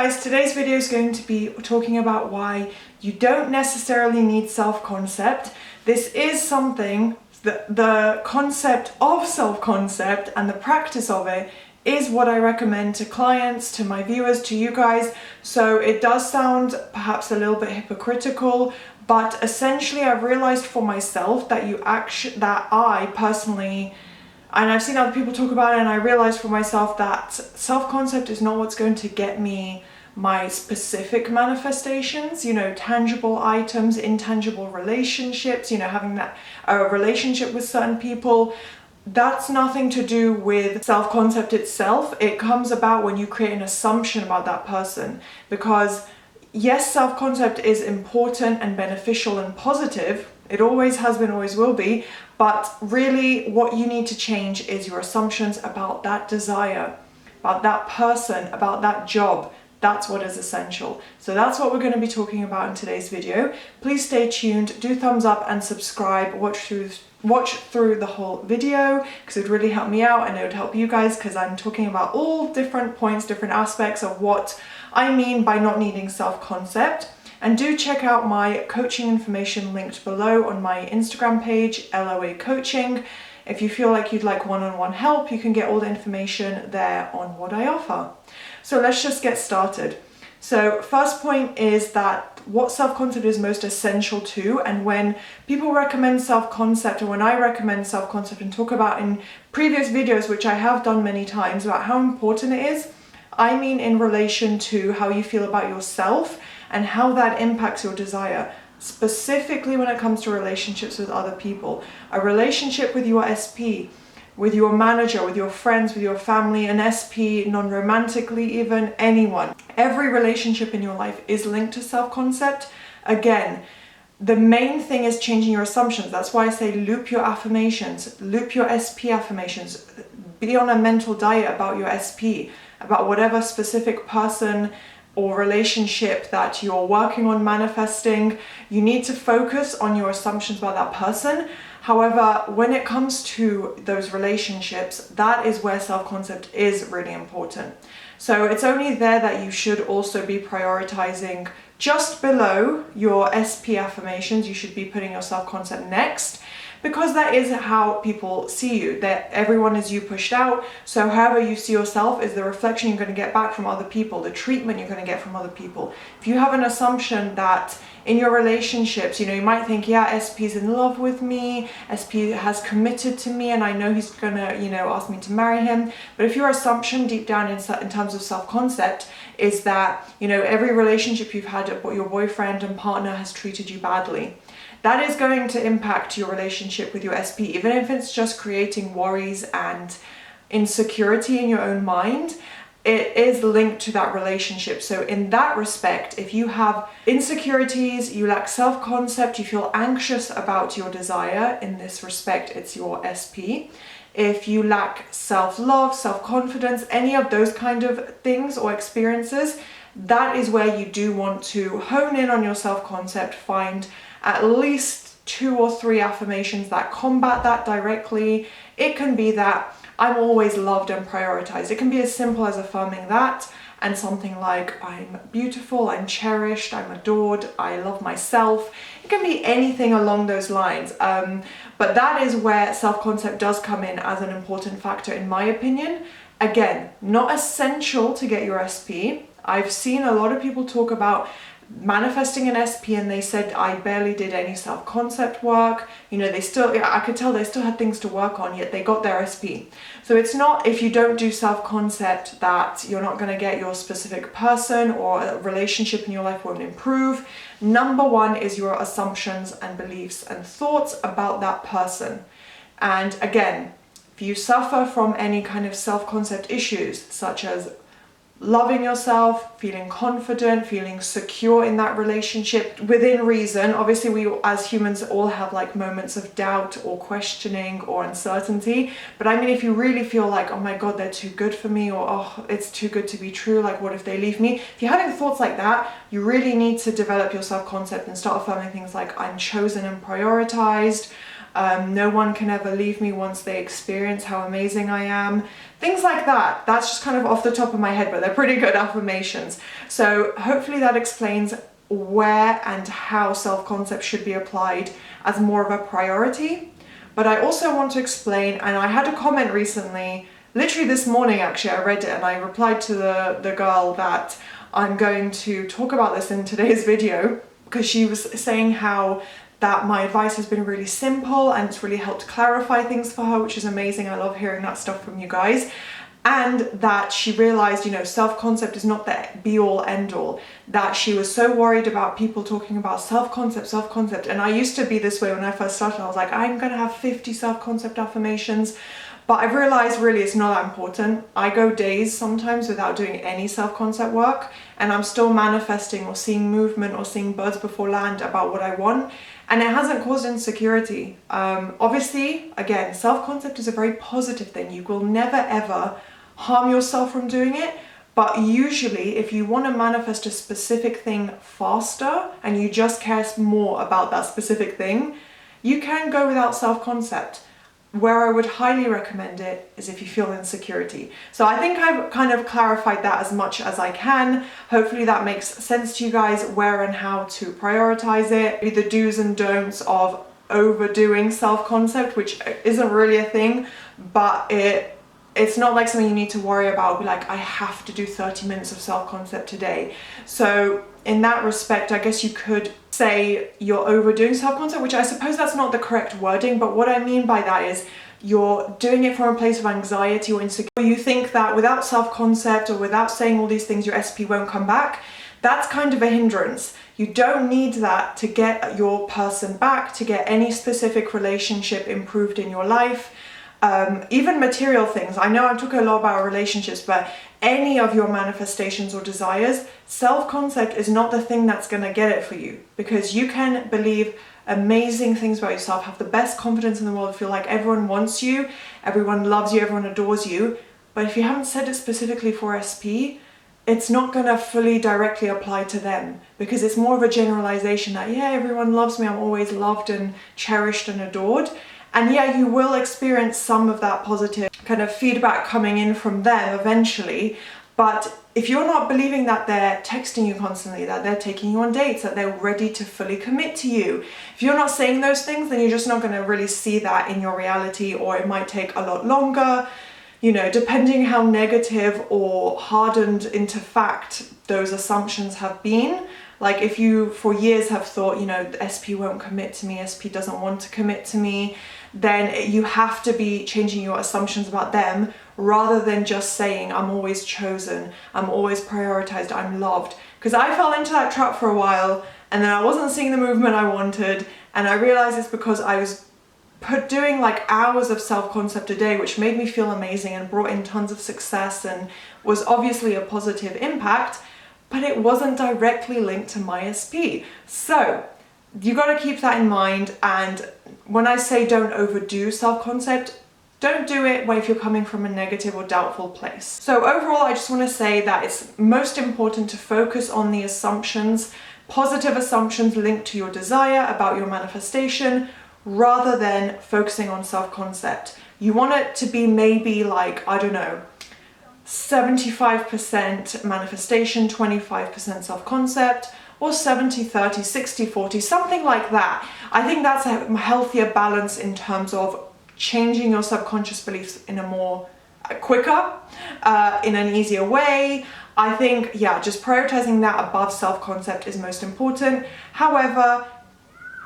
guys, today's video is going to be talking about why you don't necessarily need self-concept. This is something that the concept of self-concept and the practice of it is what I recommend to clients, to my viewers, to you guys. So it does sound perhaps a little bit hypocritical, but essentially I've realized for myself that I personally, and I've seen other people talk about it, and I realized for myself that self-concept is not what's going to get me my specific manifestations, tangible items, intangible relationships, having a relationship with certain people. That's nothing to do with self-concept itself. It comes about when you create an assumption about that person. Because yes, self-concept is important and beneficial and positive. It always has been, always will be. But really what you need to change is your assumptions about that desire, about that person, about that job. That's what is essential. So that's what we're going to be talking about in today's video. Please stay tuned, do thumbs up and subscribe, watch through the whole video, because it would really help me out and it would help you guys, because I'm talking about all different points, different aspects of what I mean by not needing self-concept. And do check out my coaching information linked below on my Instagram page, LOA Coaching. If you feel like you'd like one-on-one help, you can get all the information there on what I offer. So let's just get started. So first point is that what self-concept is most essential to, and when people recommend self-concept, or when I recommend self-concept and talk about in previous videos, which I have done many times, about how important it is, I mean in relation to how you feel about yourself and how that impacts your desire. Specifically when it comes to relationships with other people, a relationship with your SP, with your manager, with your friends, with your family, an SP, non-romantically even, anyone. Every relationship in your life is linked to self-concept. Again, the main thing is changing your assumptions. That's why I say loop your affirmations, loop your SP affirmations, be on a mental diet about your SP, about whatever specific person or relationship that you're working on manifesting. You need to focus on your assumptions about that person. However, when it comes to those relationships, that is where self-concept is really important. So it's only there that you should also be prioritizing just below your SP affirmations. You should be putting your self-concept next, because that is how people see you. That everyone is you pushed out. So however you see yourself is the reflection you're going to get back from other people, the treatment you're going to get from other people. If you have an assumption that in your relationships, you might think, yeah, SP's in love with me, SP has committed to me, and I know he's gonna, ask me to marry him. But if your assumption deep down in terms of self-concept is that, every relationship you've had, your boyfriend and partner has treated you badly, that is going to impact your relationship with your SP, even if it's just creating worries and insecurity in your own mind. It is linked to that relationship. So in that respect, if you have insecurities, you lack self-concept, you feel anxious about your desire, in this respect, it's your SP. If you lack self-love, self-confidence, any of those kind of things or experiences, that is where you do want to hone in on your self-concept, find at least 2 or 3 affirmations that combat that directly. It can be that I'm always loved and prioritized. It can be as simple as affirming that, and something like I'm beautiful, I'm cherished, I'm adored, I love myself. It can be anything along those lines. But that is where self-concept does come in as an important factor, in my opinion. Again, not essential to get your SP. I've seen a lot of people talk about manifesting an SP and they said, I barely did any self-concept work. I could tell they still had things to work on, yet they got their SP. So it's not, if you don't do self-concept, that you're not going to get your specific person or a relationship in your life won't improve. Number one is your assumptions and beliefs and thoughts about that person. And again, if you suffer from any kind of self-concept issues, such as loving yourself, feeling confident, feeling secure in that relationship within reason. Obviously, we as humans all have moments of doubt or questioning or uncertainty. But I mean, if you really feel like, oh my God, they're too good for me, or oh, it's too good to be true, what if they leave me? If you're having thoughts like that, you really need to develop your self-concept and start affirming things like, I'm chosen and prioritized. no one can ever leave me once they experience how amazing I am. Things like that. That's just kind of off the top of my head, but they're pretty good affirmations. So hopefully that explains where and how self-concept should be applied as more of a priority. But I also want to explain, and I had a comment recently, literally this morning actually, I read it and I replied to the girl that I'm going to talk about this in today's video, because she was saying how that my advice has been really simple and it's really helped clarify things for her, which is amazing. I love hearing that stuff from you guys. And that she realized, you know, self-concept is not the be-all end-all, that she was so worried about people talking about self-concept. And I used to be this way when I first started. I was like, I'm gonna have 50 self-concept affirmations. But I've realized really it's not that important. I go days sometimes without doing any self-concept work, and I'm still manifesting or seeing movement or seeing birds before land about what I want. And it hasn't caused insecurity. Obviously, again, self-concept is a very positive thing. You will never ever harm yourself from doing it. But usually, if you want to manifest a specific thing faster and you just care more about that specific thing, you can go without self-concept. Where I would highly recommend it is if you feel insecurity. So I think I've kind of clarified that as much as I can. Hopefully that makes sense to you guys, where and how to prioritize it, the do's and don'ts of overdoing self-concept, which isn't really a thing, but it's not like something you need to worry about. Be like, I have to do 30 minutes of self-concept today. So in that respect, I guess you could say you're overdoing self-concept, which I suppose that's not the correct wording, but what I mean by that is you're doing it from a place of anxiety or insecurity. You think that without self-concept or without saying all these things, your SP won't come back. That's kind of a hindrance. You don't need that to get your person back, to get any specific relationship improved in your life. Even material things. I know I'm talking a lot about relationships, but any of your manifestations or desires, self-concept is not the thing that's going to get it for you, because you can believe amazing things about yourself, have the best confidence in the world, feel like everyone wants you, everyone loves you, everyone adores you, but if you haven't said it specifically for SP, it's not going to fully directly apply to them, because it's more of a generalization that, yeah, everyone loves me, I'm always loved and cherished and adored. And yeah, you will experience some of that positive kind of feedback coming in from them eventually. But if you're not believing that they're texting you constantly, that they're taking you on dates, that they're ready to fully commit to you, if you're not saying those things, then you're just not going to really see that in your reality, or it might take a lot longer, you know, depending how negative or hardened into fact those assumptions have been. Like if you for years have thought, you know, SP won't commit to me, SP doesn't want to commit to me, then you have to be changing your assumptions about them, rather than just saying, I'm always chosen, I'm always prioritized, I'm loved. Because I fell into that trap for a while, and then I wasn't seeing the movement I wanted, and I realized it's because I was doing like hours of self-concept a day, which made me feel amazing and brought in tons of success and was obviously a positive impact, but it wasn't directly linked to my SP. So you got to keep that in mind. And when I say don't overdo self-concept, don't do it if you're coming from a negative or doubtful place. So overall, I just want to say that it's most important to focus on the assumptions, positive assumptions linked to your desire about your manifestation, rather than focusing on self-concept. You want it to be maybe like, I don't know, 75% manifestation, 25% self-concept, or 70-30, 60-40, something like that. I think that's a healthier balance in terms of changing your subconscious beliefs in a more quicker, in an easier way. I think, yeah, just prioritizing that above self-concept is most important. However,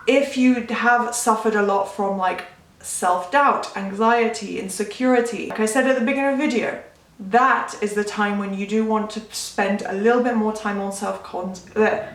if you have suffered a lot from like self-doubt, anxiety, insecurity, like I said at the beginning of the video, that is the time when you do want to spend a little bit more time on self-concept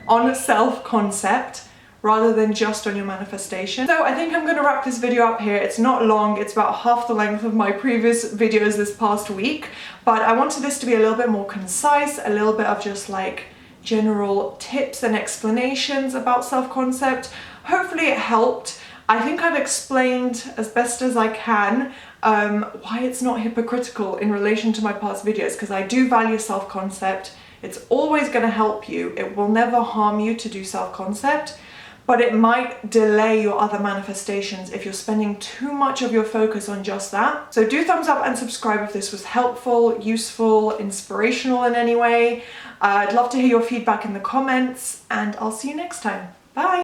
rather than just on your manifestation. So I think I'm going to wrap this video up here. It's not long, it's about half the length of my previous videos this past week, but I wanted this to be a little bit more concise, a little bit of just like general tips and explanations about self-concept. Hopefully it helped. I think I've explained as best as I can why it's not hypocritical in relation to my past videos, because I do value self-concept. It's always going to help you. It will never harm you to do self-concept. but it might delay your other manifestations if you're spending too much of your focus on just that. So do thumbs up and subscribe if this was helpful, useful, inspirational in any way. I'd love to hear your feedback in the comments, and I'll see you next time. Bye!